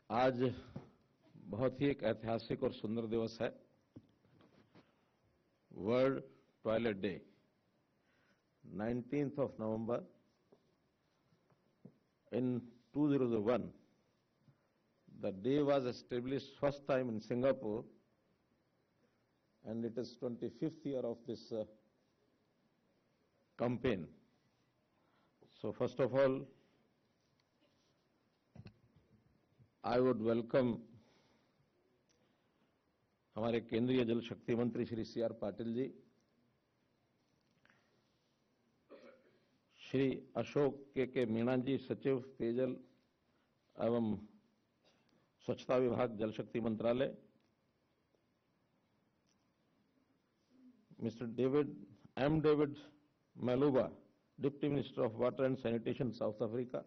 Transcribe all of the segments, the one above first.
आज बहुत ही एक ऐतिहासिक और सुंदर दिवस है, world toilet day. 19th of November in 2001, the day was established first time in Singapore, and it is 25th year of this campaign. So first of all, I would welcome हमारे केंद्रीय जल शक्ति मंत्री श्री C.R. पाटिल जी, श्री अशोक के मीणा जी, सचिव पेयजल एवं स्वच्छता विभाग, जल शक्ति मंत्रालय, mister David Mahlobo, deputy minister of water and sanitation, South Africa,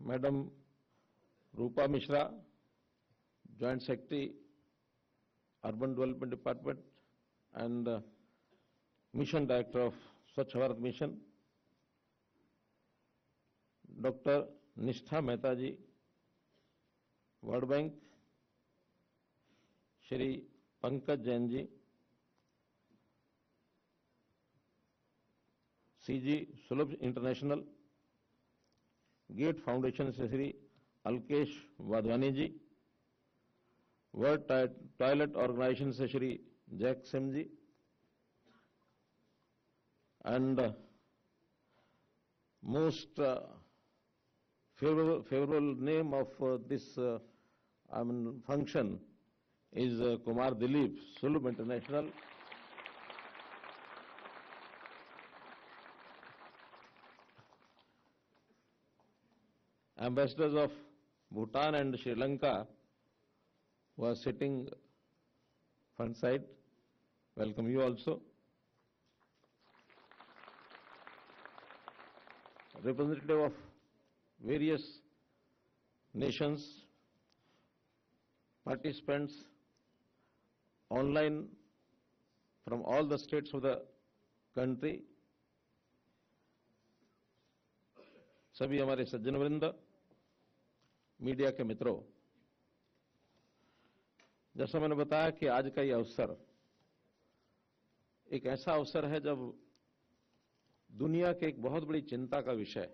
madam Rupa Mishra, joint secretary, urban development department and mission director of Swachh Bharat Mission, Dr. Nishtha Mehta ji, World Bank, Shri Pankaj Jain ji, CG Sulabh International, Gate Foundation से Shri Alkesh Wadhwani ji, World Toilet Organization से Shri Jack Sim ji, and most favorable name of this function is Kumar Dilip, Sulabh International. Ambassadors of Bhutan and Sri Lanka who are sitting front side, welcome you also. Representative of various nations, participants online from all the states of the country, सभी हमारे सज्जन वृंद, media के मित्रों, जैसा मैंने बताया कि आज का ये अवसर एक ऐसा अवसर है जब दुनिया के एक बहुत बड़ी चिंता का विषय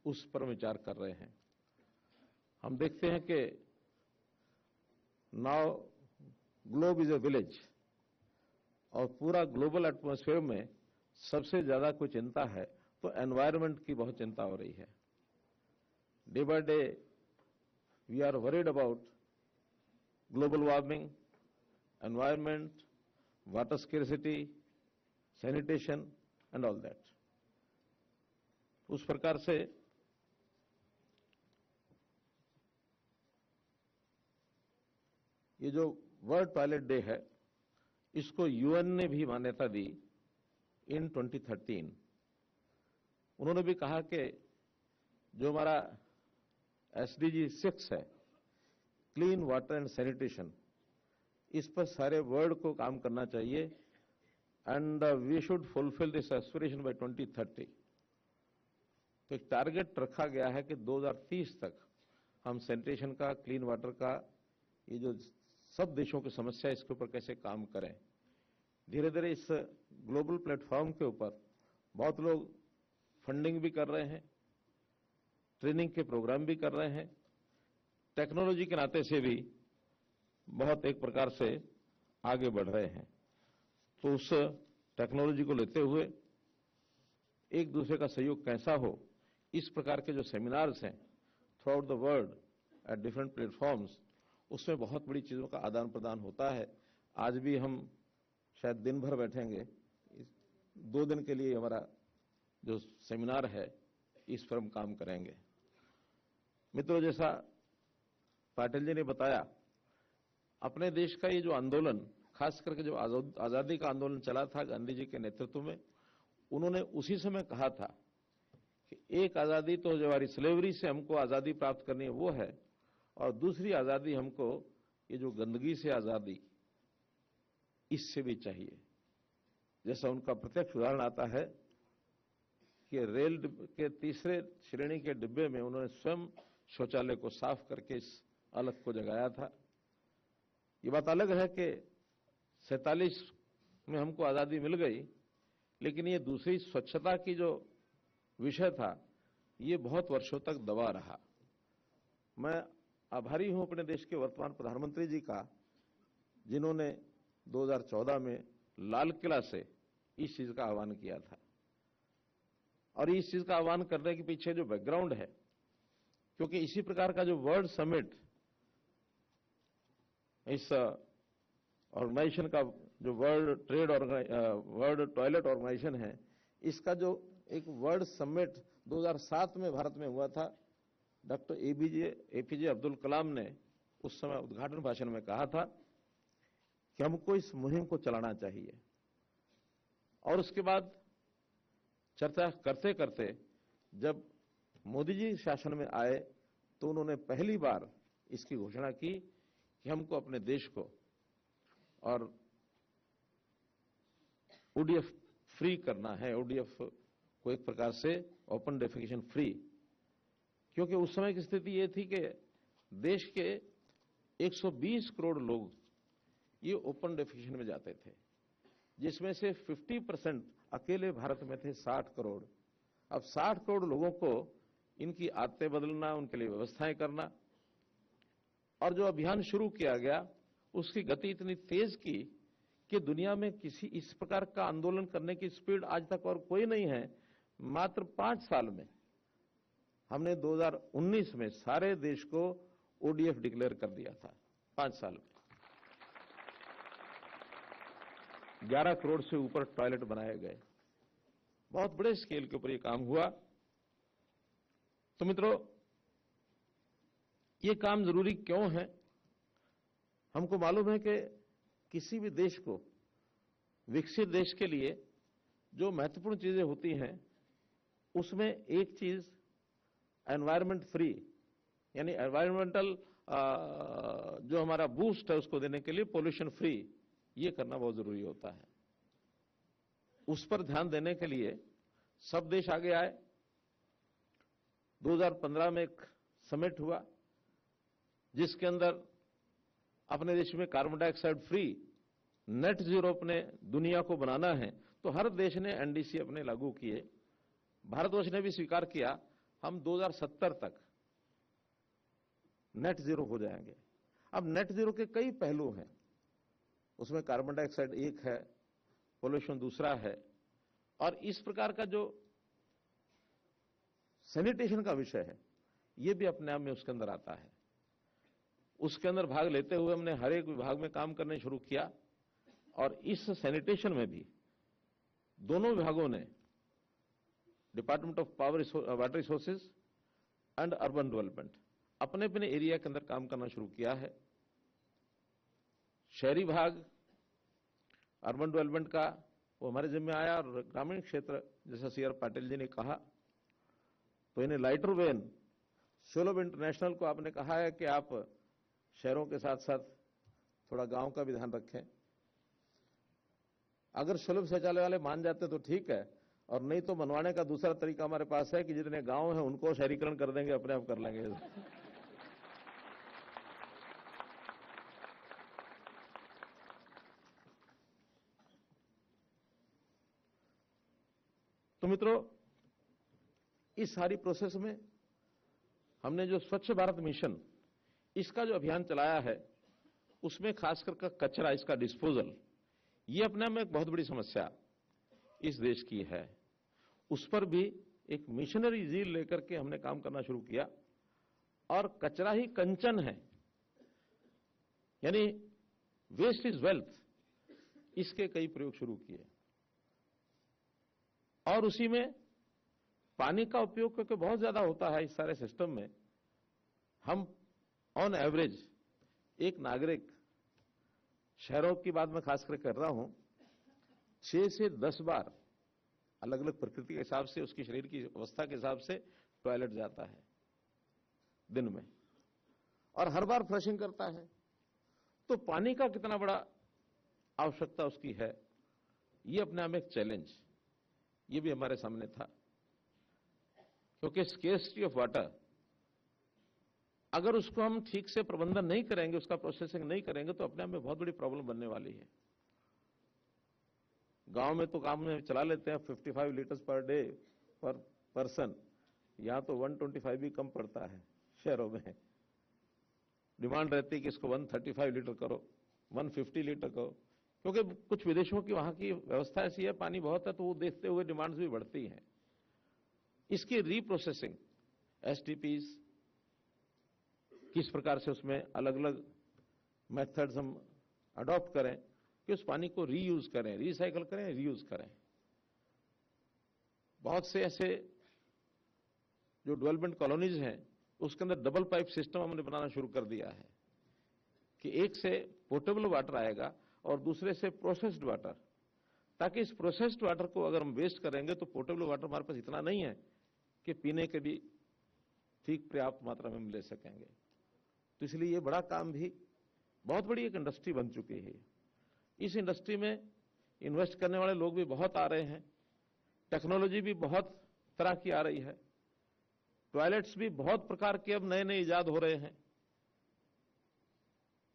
उस पर विचार कर रहे हैं। हम देखते हैं कि now globe is a village, और पूरा ग्लोबल एटमॉस्फेयर में सबसे ज्यादा कोई चिंता है तो एनवायरनमेंट की बहुत चिंता हो रही है। Day by day we are worried about global warming, environment, water scarcity, sanitation and all that. उस प्रकार से ये जो वर्ल्ड टॉयलेट डे है, इसको यूएन ने भी मान्यता दी इन 2013। उन्होंने भी कहा कि जो हमारा SDG 6 है, क्लीन वाटर एंड सैनिटेशन, इस पर सारे वर्ल्ड को काम करना चाहिए, and we should fulfil this aspiration by 2030। तो एक टारगेट रखा गया है कि 2030 तक हम सैनिटेशन का, क्लीन वाटर का, ये जो सब देशों की समस्या है, इसके ऊपर कैसे काम करें। धीरे धीरे इस ग्लोबल प्लेटफॉर्म के ऊपर बहुत लोग फंडिंग भी कर रहे हैं, ट्रेनिंग के प्रोग्राम भी कर रहे हैं, टेक्नोलॉजी के नाते से भी बहुत एक प्रकार से आगे बढ़ रहे हैं। तो उस टेक्नोलॉजी को लेते हुए एक दूसरे का सहयोग कैसा हो, इस प्रकार के जो सेमिनार्स हैं through out the world at different platforms, उसमें बहुत बड़ी चीजों का आदान प्रदान होता है। आज भी हम शायद दिन भर बैठेंगे, 2 दिन के लिए हमारा जो सेमिनार है इस पर हम काम करेंगे। मित्रों, जैसा पाटिल जी ने बताया, अपने देश का ये जो आंदोलन, खास करके जो आजादी का आंदोलन चला था गांधी जी के नेतृत्व में, उन्होंने उसी समय कहा था कि एक आजादी तो जो हमारी स्लेवरी से हमको आजादी प्राप्त करनी है वो है, और दूसरी आजादी हमको ये जो गंदगी से आजादी, इससे भी चाहिए। जैसा उनका प्रत्यक्ष उदाहरण आता है कि रेल के तीसरे श्रेणी के डिब्बे में उन्होंने स्वयं शौचालय को साफ करके इस अलख को जगाया था। ये बात अलग है कि 47 में हमको आज़ादी मिल गई, लेकिन ये दूसरी स्वच्छता की जो विषय था, ये बहुत वर्षों तक दबा रहा। मैं आभारी हूं अपने देश के वर्तमान प्रधानमंत्री जी का, जिन्होंने 2014 में लाल किला से इस चीज का आह्वान किया था। और इस चीज का आह्वान करने के पीछे जो बैकग्राउंड है, क्योंकि इसी प्रकार का जो वर्ल्ड समिट इस ऑर्गेनाइजेशन का, जो वर्ल्ड टॉयलेट ऑर्गेनाइजेशन है, इसका जो एक वर्ल्ड समिट 2007 में भारत में हुआ था, डॉक्टर एपीजे अब्दुल कलाम ने उस समय उद्घाटन भाषण में कहा था कि हमको इस मुहिम को चलाना चाहिए। और उसके बाद चर्चा करते करते जब मोदी जी शासन में आए, तो उन्होंने पहली बार इसकी घोषणा की कि हमको अपने देश को और ओडीएफ फ्री करना है, ओडीएफ को एक प्रकार से ओपन डेफिकेशन फ्री। क्योंकि उस समय की स्थिति ये थी कि देश के 120 करोड़ लोग ये ओपन डेफिकेशन में जाते थे, जिसमें से 50% अकेले भारत में थे, 60 करोड़। अब 60 करोड़ लोगों को इनकी आदतें बदलना, उनके लिए व्यवस्थाएं करना, और जो अभियान शुरू किया गया उसकी गति इतनी तेज की कि दुनिया में किसी इस प्रकार का आंदोलन करने की स्पीड आज तक और कोई नहीं है। मात्र 5 साल में हमने 2019 में सारे देश को ओडीएफ डिक्लेयर कर दिया था। 5 साल में 11 करोड़ से ऊपर टॉयलेट बनाए गए। बहुत बड़े स्केल के ऊपर ये काम हुआ। तो मित्रों, ये काम जरूरी क्यों है? हमको मालूम है कि किसी भी देश को, विकसित देश के लिए जो महत्वपूर्ण चीजें होती हैं, उसमें एक चीज एनवायरनमेंट फ्री, यानी एनवायरमेंटल जो हमारा बूस्ट है उसको देने के लिए पोल्यूशन फ्री, ये करना बहुत जरूरी होता है। उस पर ध्यान देने के लिए सब देश आगे आए। 2015 में एक समिट हुआ जिसके अंदर अपने देश में carbon dioxide free net zero अपने दुनिया को बनाना है, तो हर देश ने एनडीसी अपने लागू किए। भारतवर्ष ने भी स्वीकार किया हम 2070 तक नेट जीरो हो जाएंगे। अब नेट जीरो के कई पहलू हैं, उसमें कार्बन डाइऑक्साइड एक है, पोल्यूशन दूसरा है, और इस प्रकार का जो सैनिटेशन का विषय है ये भी अपने आप में उसके अंदर आता है। उसके अंदर भाग लेते हुए हमने हर एक विभाग में काम करने शुरू किया, और इस सैनिटेशन में भी दोनों विभागों ने, department of water resources and urban development, अपने अपने एरिया के अंदर काम करना शुरू किया है। शहरी भाग अर्बन डेवलपमेंट का वो हमारे जिम्मे आया, और ग्रामीण क्षेत्र जैसा सीआर पाटिल जी ने कहा, तो इन्हें लाइटर वेन सुलभ इंटरनेशनल को आपने कहा है कि आप शहरों के साथ साथ थोड़ा गांव का भी ध्यान रखें। अगर सुलभ शौचालय वाले मान जाते तो ठीक है, और नहीं तो मनवाने का दूसरा तरीका हमारे पास है कि जितने गांव हैं उनको शहरीकरण कर देंगे, अपने आप कर लेंगे। तो मित्रों, इस सारी प्रोसेस में हमने जो स्वच्छ भारत मिशन, इसका जो अभियान चलाया है, उसमें खासकर कचरा, इसका डिस्पोजल, ये अपने में एक बहुत बड़ी समस्या इस देश की है। उस पर भी एक मिशनरी जील लेकर के हमने काम करना शुरू किया, और कचरा ही कंचन है, यानी वेस्ट इज वेल्थ, इसके कई प्रयोग शुरू किए। और उसी में पानी का उपयोग क्योंकि बहुत ज्यादा होता है इस सारे सिस्टम में, हम ऑन एवरेज एक नागरिक, शहरों की बात मैं खास कर रहा हूं, 6 से 10 बार अलग अलग प्रकृति के हिसाब से, उसकी शरीर की अवस्था के हिसाब से टॉयलेट जाता है दिन में, और हर बार फ्लशिंग करता है। तो पानी का कितना बड़ा आवश्यकता उसकी है, ये अपने आप में एक चैलेंज, ये भी हमारे सामने था। क्योंकि स्केर्सिटी ऑफ वाटर, अगर उसको हम ठीक से प्रबंधन नहीं करेंगे, उसका प्रोसेसिंग नहीं करेंगे, तो अपने आप में बहुत बड़ी प्रॉब्लम बनने वाली है। गांव में तो काम में चला लेते हैं 55 लीटर्स पर डे पर पर्सन, यहां तो 125 भी कम पड़ता है। शहरों में डिमांड रहती है कि इसको 135 लीटर करो, 150 लीटर करो, क्योंकि कुछ विदेशों की वहां की व्यवस्था ऐसी है, पानी बहुत है, तो वो देखते हुए डिमांड्स भी बढ़ती हैं। इसकी रीप्रोसेसिंग, एसटीपीज, किस प्रकार से उसमें अलग अलग मेथड्स हम अडॉप्ट करें कि उस पानी को रीयूज करें, रिसाइकल करें, रीयूज करें। बहुत से ऐसे जो डेवलपमेंट कॉलोनीज हैं, उसके अंदर डबल पाइप सिस्टम हमने बनाना शुरू कर दिया है कि एक से पोर्टेबल वाटर आएगा और दूसरे से प्रोसेस्ड वाटर, ताकि इस प्रोसेस्ड वाटर को अगर हम वेस्ट करेंगे तो पोर्टेबल वाटर हमारे पास इतना नहीं है कि पीने के भी ठीक पर्याप्त मात्रा में हम ले सकेंगे। तो इसलिए ये बड़ा काम भी, बहुत बड़ी एक इंडस्ट्री बन चुकी है। इस इंडस्ट्री में इन्वेस्ट करने वाले लोग भी बहुत आ रहे हैं, टेक्नोलॉजी भी बहुत तरह की आ रही है, टॉयलेट्स भी बहुत प्रकार के अब नए नए इजाद हो रहे हैं।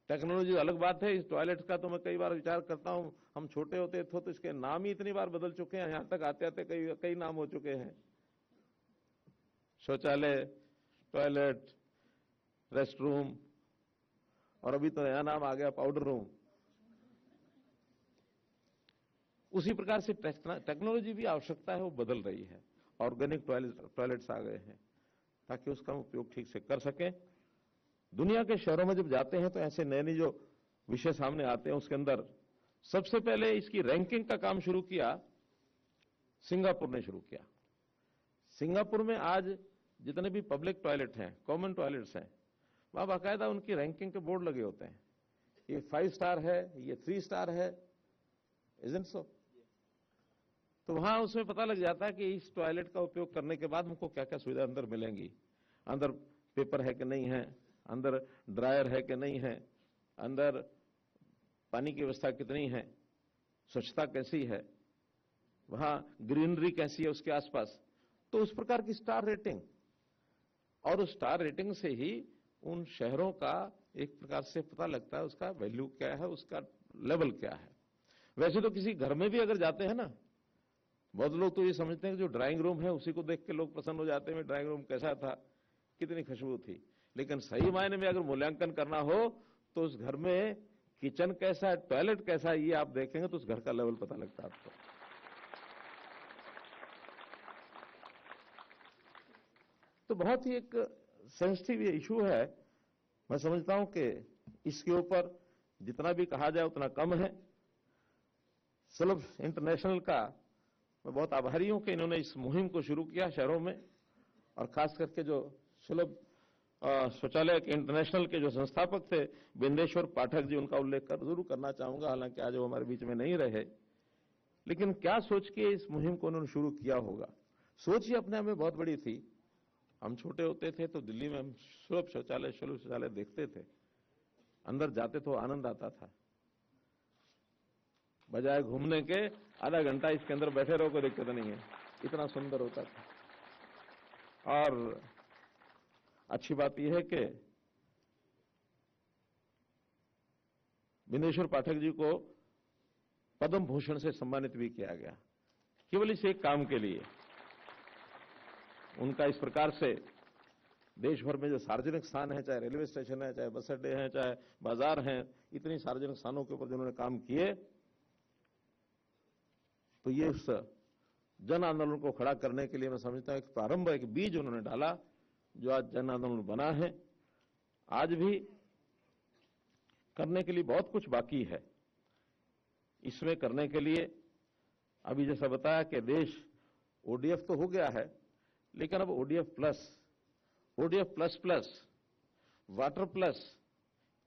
टेक्नोलॉजी अलग बात है, इस टॉयलेट का तो मैं कई बार विचार करता हूं, हम छोटे होते थे तो इसके नाम ही इतनी बार बदल चुके हैं, यहां तक आते आते कई नाम हो चुके हैं। शौचालय, टॉयलेट, रेस्ट रूम, और अभी तो नया नाम आ गया पाउडर रूम। उसी प्रकार से टेक्नोलॉजी भी आवश्यकता है वो बदल रही है। ऑर्गेनिक टॉयलेट्स आ गए हैं ताकि उसका उपयोग ठीक से कर सकें। दुनिया के शहरों में जब जाते हैं तो ऐसे नए नए जो विषय सामने आते हैं, उसके अंदर सबसे पहले इसकी रैंकिंग का काम शुरू किया सिंगापुर ने शुरू किया। सिंगापुर में आज जितने भी पब्लिक टॉयलेट हैं, कॉमन टॉयलेट्स हैं, वहां बाकायदा उनकी रैंकिंग के बोर्ड लगे होते हैं। ये 5 स्टार है, ये 3 स्टार है, इजंट सो? तो वहां उसमें पता लग जाता है कि इस टॉयलेट का उपयोग करने के बाद हमको क्या क्या सुविधा अंदर मिलेंगी। अंदर पेपर है कि नहीं है, अंदर ड्रायर है कि नहीं है, अंदर पानी की व्यवस्था कितनी है, स्वच्छता कैसी है, वहां ग्रीनरी कैसी है उसके आसपास। तो उस प्रकार की स्टार रेटिंग, और उस स्टार रेटिंग से ही उन शहरों का एक प्रकार से पता लगता है उसका वैल्यू क्या है, उसका लेवल क्या है। वैसे तो किसी घर में भी अगर जाते हैं ना, बहुत लोग तो ये समझते हैं कि जो ड्राइंग रूम है उसी को देख के लोग प्रसन्न हो जाते हैं, ड्राइंग रूम कैसा था, कितनी खुशबू थी। लेकिन सही मायने में अगर मूल्यांकन करना हो तो उस घर में किचन कैसा है, टॉयलेट कैसा है, ये आप देखेंगे तो उस घर का लेवल पता लगता है आपको। तो बहुत ही एक सेंसिटिव ये इशू है। मैं समझता हूं कि इसके ऊपर जितना भी कहा जाए उतना कम है। सुलभ इंटरनेशनल का मैं बहुत आभारी हूं कि इन्होंने इस मुहिम को शुरू किया शहरों में, और खास करके जो सुलभ शौचालय के इंटरनेशनल के जो संस्थापक थे बिंदेश्वर पाठक जी, उनका उल्लेख जरूर करना चाहूंगा, हालांकि आज वो हमारे बीच में नहीं रहे। लेकिन क्या सोच के इस मुहिम को उन्होंने शुरू किया होगा, सोच ही अपने आप में बहुत बड़ी थी। हम छोटे होते थे तो दिल्ली में हम सुलभ शौचालय देखते थे, अंदर जाते तो आनंद आता था। बजाय घूमने के आधा घंटा इसके अंदर बैठे रहो, कोई दिक्कत नहीं है, इतना सुंदर होता था। और अच्छी बात यह है कि बिंदेश्वर पाठक जी को पद्म भूषण से सम्मानित भी किया गया, केवल इस एक काम के लिए। उनका इस प्रकार से देश भर में जो सार्वजनिक स्थान है, चाहे रेलवे स्टेशन है, चाहे बस अड्डे हैं, चाहे बाजार हैं, इतनी सार्वजनिक स्थानों के ऊपर जिन्होंने काम किए, तो ये उस जन आंदोलन को खड़ा करने के लिए मैं समझता हूं एक प्रारंभ, एक बीज उन्होंने डाला जो आज जन आंदोलन बना है। आज भी करने के लिए बहुत कुछ बाकी है। इसमें करने के लिए अभी जैसा बताया कि देश ओडीएफ तो हो गया है, लेकिन अब ODF plus plus, water plus,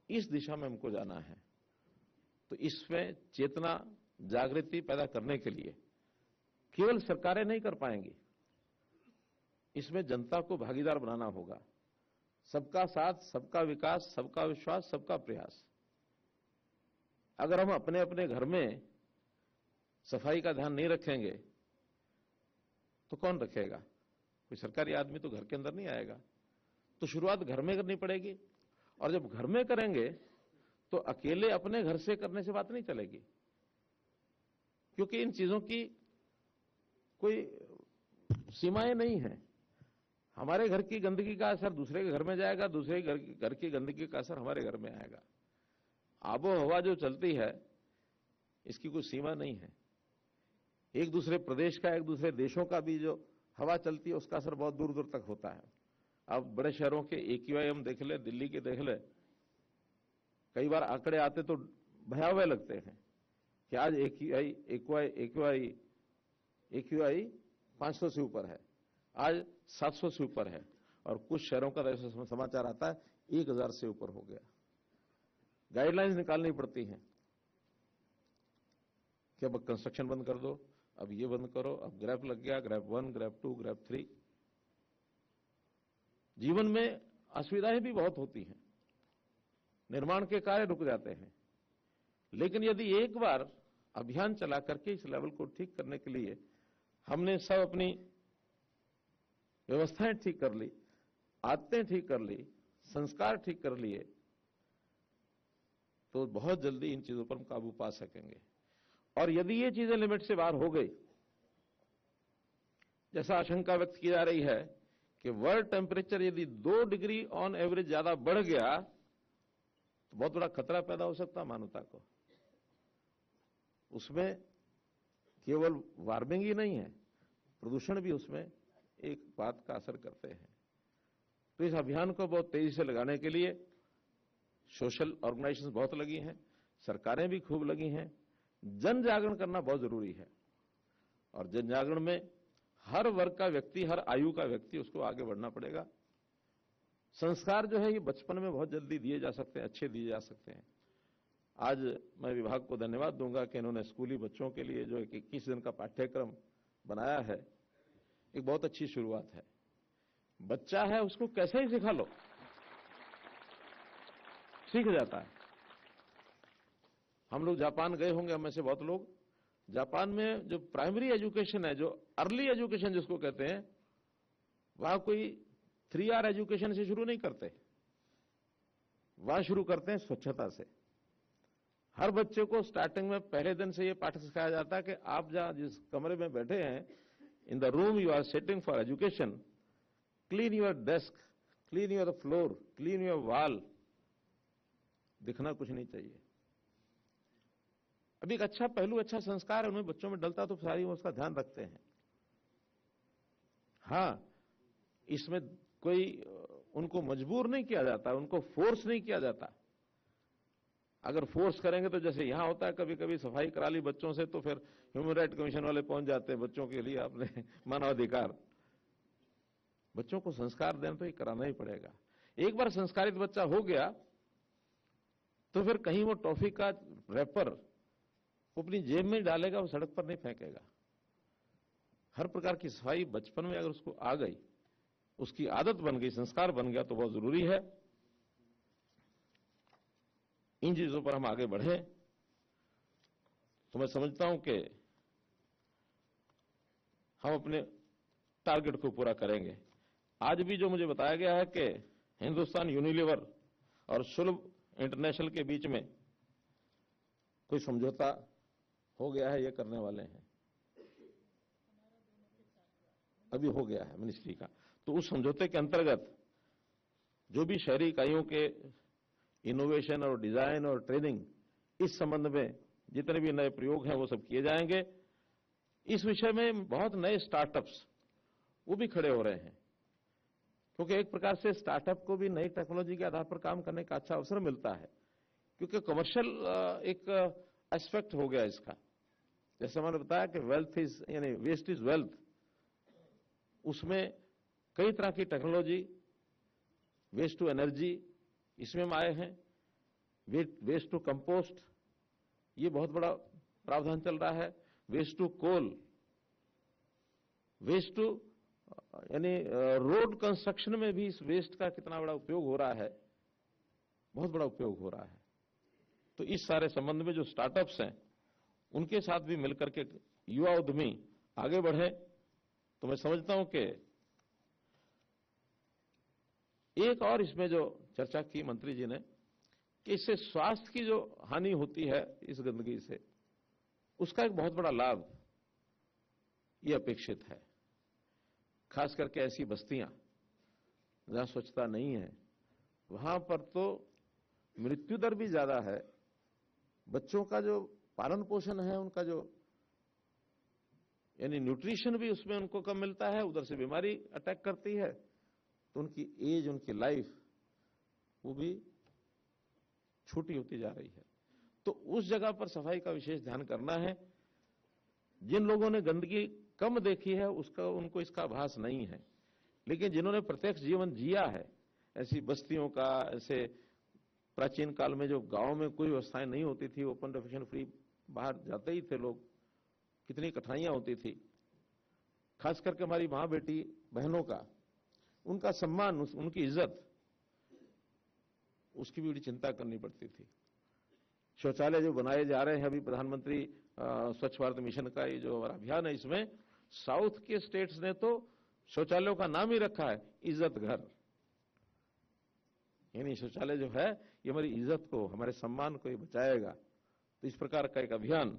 इस दिशा में हमको जाना है। तो इसमें चेतना, जागृति पैदा करने के लिए केवल सरकारें नहीं कर पाएंगी, इसमें जनता को भागीदार बनाना होगा। सबका साथ, सबका विकास, सबका विश्वास, सबका प्रयास। अगर हम अपने अपने घर में सफाई का ध्यान नहीं रखेंगे तो कौन रखेगा? कोई सरकारी आदमी तो घर के अंदर नहीं आएगा। तो शुरुआत घर में करनी पड़ेगी, और जब घर में करेंगे तो अकेले अपने घर से करने से बात नहीं चलेगी, क्योंकि इन चीजों की कोई सीमाएं नहीं है। हमारे घर की गंदगी का असर दूसरे के घर में जाएगा, दूसरे घर की गंदगी का असर हमारे घर में आएगा। आबो हवा जो चलती है इसकी कोई सीमा नहीं है। एक दूसरे प्रदेश का, एक दूसरे देशों का भी जो हवा चलती है उसका असर बहुत दूर दूर तक होता है। अब बड़े शहरों के AQI हम देख ले, दिल्ली के देख ले, कई बार आंकड़े आते तो भयावह लगते हैं कि आज AQI 500 से ऊपर है, आज 700 से ऊपर है, और कुछ शहरों का ऐसा समाचार आता है 1000 से ऊपर हो गया। गाइडलाइंस निकालनी पड़ती हैं कि अब कंस्ट्रक्शन बंद कर दो, अब ये बंद करो, अब ग्रैप लग गया, ग्रैप 1, ग्रैप 2, ग्रैप 3। जीवन में असुविधाएं भी बहुत होती हैं, निर्माण के कार्य रुक जाते हैं, लेकिन यदि एक बार अभियान चला करके इस लेवल को ठीक करने के लिए हमने सब अपनी व्यवस्थाएं ठीक कर ली, आदतें ठीक कर ली, संस्कार ठीक कर लिए, तो बहुत जल्दी इन चीजों पर हम काबू पा सकेंगे। और यदि ये चीजें लिमिट से बाहर हो गई, जैसा आशंका व्यक्त की जा रही है कि वर्ल्ड टेम्परेचर यदि 2 डिग्री ऑन एवरेज ज्यादा बढ़ गया तो बहुत बड़ा खतरा पैदा हो सकता है मानवता को। उसमें केवल वार्मिंग ही नहीं है, प्रदूषण भी उसमें एक बात का असर करते हैं। तो इस अभियान को बहुत तेजी से लगाने के लिए सोशल ऑर्गेनाइजेशंस बहुत लगी हैं, सरकारें भी खूब लगी हैं। जन जागरण करना बहुत जरूरी है, और जन जागरण में हर वर्ग का व्यक्ति, हर आयु का व्यक्ति, उसको आगे बढ़ना पड़ेगा। संस्कार जो है ये बचपन में बहुत जल्दी दिए जा सकते हैं, अच्छे दिए जा सकते हैं। आज मैं विभाग को धन्यवाद दूंगा कि इन्होंने स्कूली बच्चों के लिए जो एक 21 दिन का पाठ्यक्रम बनाया है, एक बहुत अच्छी शुरुआत है। बच्चा है उसको कैसे ही सिखा लो, सीख जाता है। हम लोग जापान गए होंगे, हम में से बहुत लोग। जापान में जो प्राइमरी एजुकेशन है, जो अर्ली एजुकेशन जिसको कहते हैं, वहां कोई 3R एजुकेशन से शुरू नहीं करते, वहां शुरू करते हैं स्वच्छता से। हर बच्चे को स्टार्टिंग में पहले दिन से ये पाठ सिखाया जाता है कि आप जहां जिस कमरे में बैठे हैं, in the room you are sitting for education, clean your desk, clean your floor, clean your wall. दिखना कुछ नहीं चाहिए। अभी एक अच्छा पहलू, अच्छा संस्कार है, उन्हें बच्चों में डलता तो सारी वो उसका ध्यान रखते हैं। हां, इसमें कोई उनको मजबूर नहीं किया जाता, उनको फोर्स नहीं किया जाता। अगर फोर्स करेंगे तो जैसे यहां होता है, कभी कभी सफाई करा ली बच्चों से तो फिर ह्यूमन राइट कमीशन वाले पहुंच जाते हैं, बच्चों के लिए आपने मानवाधिकार। बच्चों को संस्कार देना तो ये कराना ही पड़ेगा। एक बार संस्कारित बच्चा हो गया तो फिर कहीं वो टॉफी का रैपर वो अपनी जेब में डालेगा, वो सड़क पर नहीं फेंकेगा। हर प्रकार की सफाई बचपन में अगर उसको आ गई, उसकी आदत बन गई, संस्कार बन गया, तो बहुत जरूरी है। इन चीजों पर हम आगे बढ़े तो मैं समझता हूं कि हम अपने टारगेट को पूरा करेंगे। आज भी जो मुझे बताया गया है कि हिंदुस्तान यूनिलीवर और सुलभ इंटरनेशनल के बीच में कोई समझौता हो गया है, ये करने वाले हैं, अभी हो गया है मिनिस्ट्री का। तो उस समझौते के अंतर्गत जो भी शहरी इकाइयों के इनोवेशन और डिजाइन और ट्रेनिंग, इस संबंध में जितने भी नए प्रयोग हैं वो सब किए जाएंगे। इस विषय में बहुत नए स्टार्टअप्स वो भी खड़े हो रहे हैं, क्योंकि एक प्रकार से स्टार्टअप को भी नई टेक्नोलॉजी के आधार पर काम करने का अच्छा अवसर मिलता है, क्योंकि कमर्शियल एक एस्पेक्ट हो गया इसका। जैसे मैंने बताया कि वेल्थ इज, यानी वेस्ट इज वेल्थ, उसमें कई तरह की टेक्नोलॉजी, वेस्ट टू एनर्जी इसमें हम आए हैं, वेस्ट टू कंपोस्ट ये बहुत बड़ा प्रावधान चल रहा है, waste to coal, waste to, यानी रोड कंस्ट्रक्शन में भी इस वेस्ट का कितना बड़ा उपयोग हो रहा है, बहुत बड़ा उपयोग हो रहा है। तो इस सारे संबंध में जो स्टार्टअप्स हैं उनके साथ भी मिलकर के युवा उद्यमी आगे बढ़े, तो मैं समझता हूं कि एक और इसमें जो चर्चा की मंत्री जी ने कि इससे स्वास्थ्य की जो हानि होती है इस गंदगी से, उसका एक बहुत बड़ा लाभ ये अपेक्षित है। खास करके ऐसी बस्तियां जहां स्वच्छता नहीं है, वहां पर तो मृत्यु दर भी ज्यादा है। बच्चों का जो पालन पोषण है, उनका जो यानी न्यूट्रिशन भी उसमें उनको कम मिलता है, उधर से बीमारी अटैक करती है, तो उनकी एज, उनकी लाइफ वो भी छोटी होती जा रही है। तो उस जगह पर सफाई का विशेष ध्यान करना है। जिन लोगों ने गंदगी कम देखी है उनको इसका आभास नहीं है, लेकिन जिन्होंने प्रत्यक्ष जीवन जिया है, ऐसी बस्तियों का, ऐसे प्राचीन काल में जो गांव में कोई व्यवस्थाएं नहीं होती थी, ओपन डेफिकेशन फ्री बाहर जाते ही थे लोग, कितनी कठिनाइयां होती थी। खास करके हमारी मां बेटी बहनों का, उनका सम्मान, उनकी इज्जत, उसकी भी बड़ी चिंता करनी पड़ती थी। शौचालय जो बनाए जा रहे हैं अभी प्रधानमंत्री स्वच्छ भारत मिशन का ये जो हमारा अभियान है, इसमें साउथ के स्टेट्स ने तो शौचालयों का नाम ही रखा है इज्जत घर। यानी शौचालय जो है ये हमारी इज्जत को, हमारे सम्मान को ये बचाएगा। तो इस प्रकार का एक अभियान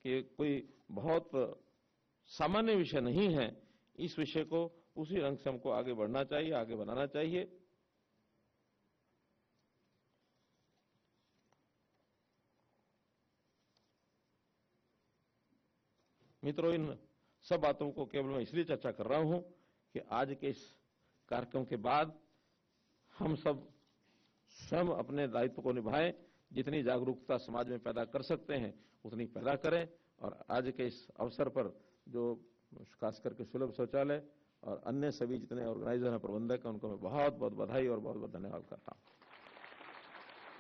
कि कोई बहुत सामान्य विषय नहीं है, इस विषय को उसी रंग से हमको आगे बढ़ना चाहिए, आगे बनाना चाहिए। मित्रों, इन सब बातों को केवल मैं इसलिए चर्चा कर रहा हूं कि आज के इस कार्यक्रम के बाद हम सब स्वयं अपने दायित्व को निभाएं, जितनी जागरूकता समाज में पैदा कर सकते हैं उतनी पैदा करें। और आज के इस अवसर पर जो खास करके सुलभ शौचालय और अन्य सभी जितने ऑर्गेनाइजर हैं, प्रबंधक हैं, उनको मैं बहुत बहुत बधाई और बहुत बहुत धन्यवाद करता हूं।